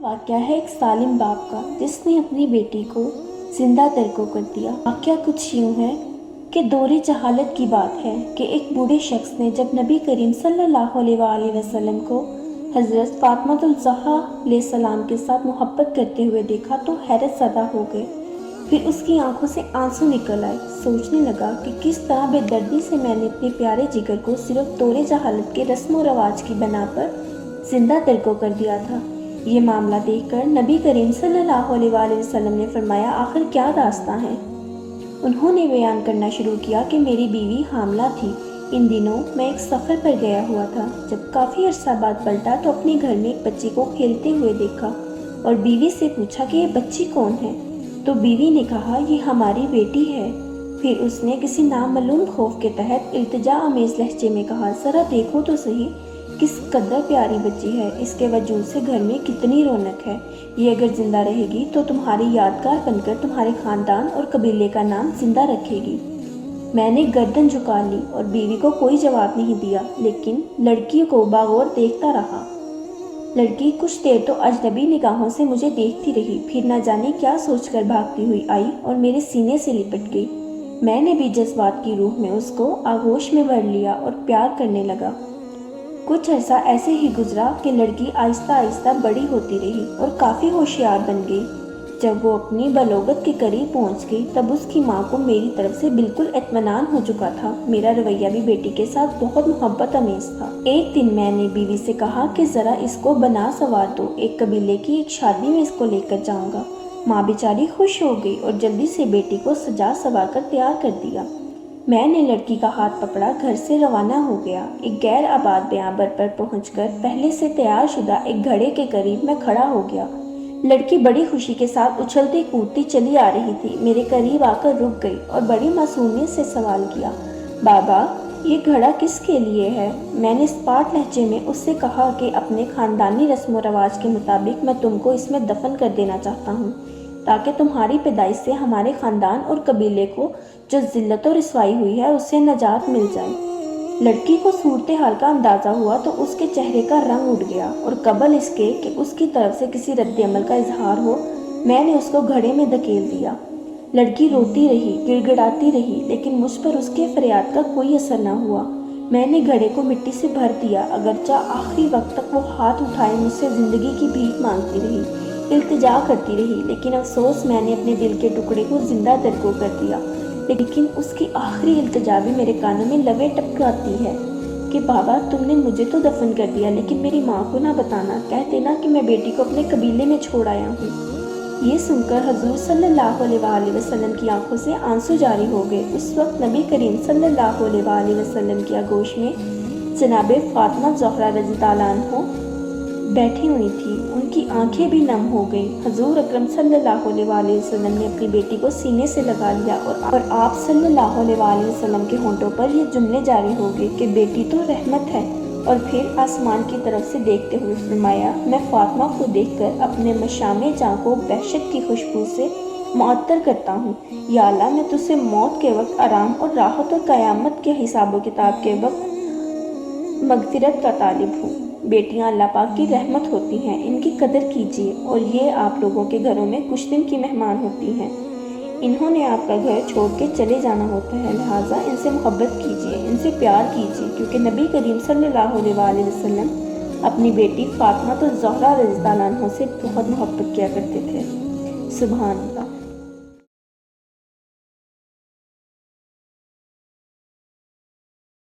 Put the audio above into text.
واقعہ ہے ایک ظالم باپ کا جس نے اپنی بیٹی کو زندہ ترک کر دیا۔ واقعہ کچھ یوں ہے کہ دور جہالت کی بات ہے کہ ایک بوڑھے شخص نے جب نبی کریم صلی اللہ علیہ وآلہ وسلم کو حضرت فاطمۃ الزہرا علیہ السلام کے ساتھ محبت کرتے ہوئے دیکھا تو حیرت زدہ ہو گئے۔ پھر اس کی آنکھوں سے آنسو نکل آئے۔ سوچنے لگا کہ کس طرح بے دردی سے میں نے اپنے پیارے جگر کو صرف دور جہالت کے رسم و رواج کی بنا پر زندہ ترک کر دیا تھا۔ یہ معاملہ دیکھ کر نبی کریم صلی اللہ علیہ وآلہ وسلم نے فرمایا، آخر کیا داستان ہے؟ انہوں نے بیان کرنا شروع کیا کہ میری بیوی حاملہ تھی۔ ان دنوں میں ایک سفر پر گیا ہوا تھا۔ جب کافی عرصہ بعد پلٹا تو اپنے گھر میں ایک بچی کو کھیلتے ہوئے دیکھا اور بیوی سے پوچھا کہ یہ بچی کون ہے؟ تو بیوی نے کہا، یہ ہماری بیٹی ہے۔ پھر اس نے کسی نامعلوم خوف کے تحت التجا آمیز لہجے میں کہا، ذرا دیکھو تو صحیح کس قدر پیاری بچی ہے، اس کے وجود سے گھر میں کتنی رونق ہے۔ یہ اگر زندہ رہے گی تو تمہاری یادگار بن کر تمہارے خاندان اور قبیلے کا نام زندہ رکھے گی۔ میں نے گردن جھکا لی اور بیوی کو کوئی جواب نہیں دیا، لیکن لڑکی کو باغور دیکھتا رہا۔ لڑکی کچھ دیر تو اجنبی نگاہوں سے مجھے دیکھتی رہی، پھر نہ جانے کیا سوچ کر بھاگتی ہوئی آئی اور میرے سینے سے لپٹ گئی۔ میں نے بھی جذبات کی روح میں اس کو آغوش میں بھر لیا اور پیار کرنے لگا۔ کچھ عرصہ ایسے ہی گزرا کہ لڑکی آہستہ آہستہ بڑی ہوتی رہی اور کافی ہوشیار بن گئی۔ جب وہ اپنی بلوغت کے قریب پہنچ گئی تب اس کی ماں کو میری طرف سے بالکل اطمینان ہو چکا تھا۔ میرا رویہ بھی بیٹی کے ساتھ بہت محبت آمیز تھا۔ ایک دن میں نے بیوی سے کہا کہ ذرا اس کو بنا سنوار دو، ایک قبیلے کی ایک شادی میں اس کو لے کر جاؤں گا۔ ماں بیچاری خوش ہو گئی اور جلدی سے بیٹی کو سجا سنوار کر تیار کر دیا۔ میں نے لڑکی کا ہاتھ پکڑا، گھر سے روانہ ہو گیا۔ ایک غیر آباد بیابان پر پہنچ کر پہلے سے تیار شدہ ایک گھڑے کے قریب میں کھڑا ہو گیا۔ لڑکی بڑی خوشی کے ساتھ اچھلتی کودتی چلی آ رہی تھی۔ میرے قریب آ کر رک گئی اور بڑی معصومیت سے سوال کیا، بابا یہ گھڑا کس کے لیے ہے؟ میں نے اسپاٹ لہجے میں اس سے کہا کہ اپنے خاندانی رسم و رواج کے مطابق میں تم کو اس میں دفن کر دینا چاہتا ہوں، تاکہ تمہاری پیدائش سے ہمارے خاندان اور قبیلے کو جو ذلت و رسوائی ہوئی ہے اس سے نجات مل جائے۔ لڑکی کو صورتحال کا اندازہ ہوا تو اس کے چہرے کا رنگ اٹھ گیا اور قبل اس کے کہ اس کی طرف سے کسی رد عمل کا اظہار ہو، میں نے اس کو گھڑے میں دھکیل دیا۔ لڑکی روتی رہی، گڑ گڑاتی رہی، لیکن مجھ پر اس کے فریاد کا کوئی اثر نہ ہوا۔ میں نے گھڑے کو مٹی سے بھر دیا، اگرچہ آخری وقت تک وہ ہاتھ اٹھائے مجھ سے زندگی کی بھیک مانگتی رہی، التجا کرتی رہی، لیکن افسوس میں نے اپنے دل کے ٹکڑے کو زندہ ترک کر دیا۔ لیکن اس کی آخری التجا بھی میرے کانوں میں لویں ٹپکاتی ہے کہ بابا تم نے مجھے تو دفن کر دیا، لیکن میری ماں کو نہ بتانا، کہہ دینا کہ میں بیٹی کو اپنے قبیلے میں چھوڑ آیا ہوں۔ یہ سن کر حضور صلی اللہ علیہ وآلہ وسلم کی آنکھوں سے آنسو جاری ہو گئے۔ اس وقت نبی کریم صلی اللہ علیہ وآلہ وسلم کی آغوش میں جناب فاطمہ زہرا رضی اللہ عنہا بیٹھی ہوئی تھی، ان کی آنکھیں بھی نم ہو گئیں۔ حضور اکرم صلی اللہ علیہ وآلہ وسلم نے اپنی بیٹی کو سینے سے لگا لیا اور آپ صلی اللہ علیہ وآلہ وسلم کے ہونٹوں پر یہ جملے جاری ہو گئے کہ بیٹی تو رحمت ہے، اور پھر آسمان کی طرف سے دیکھتے ہوئے فرمایا، میں فاطمہ کو دیکھ کر اپنے مشام جاں کو وحشت کی خوشبو سے معطر کرتا ہوں۔ یا اللہ، میں تجھ سے موت کے وقت آرام اور راحت اور قیامت کے حساب و کتاب کے وقت مغفرت کا طالب ہوں۔ بیٹیاں اللہ پاک کی رحمت ہوتی ہیں، ان کی قدر کیجیے، اور یہ آپ لوگوں کے گھروں میں کچھ دن کی مہمان ہوتی ہیں۔ انہوں نے آپ کا گھر چھوڑ کے چلے جانا ہوتا ہے، لہٰذا ان سے محبت کیجیے، ان سے پیار کیجیے، کیونکہ نبی کریم صلی اللہ علیہ وآلہ وسلم اپنی بیٹی فاطمہ الزہرا رضی اللہ عنہا سے بہت محبت کیا کرتے تھے۔ سبحان اللہ۔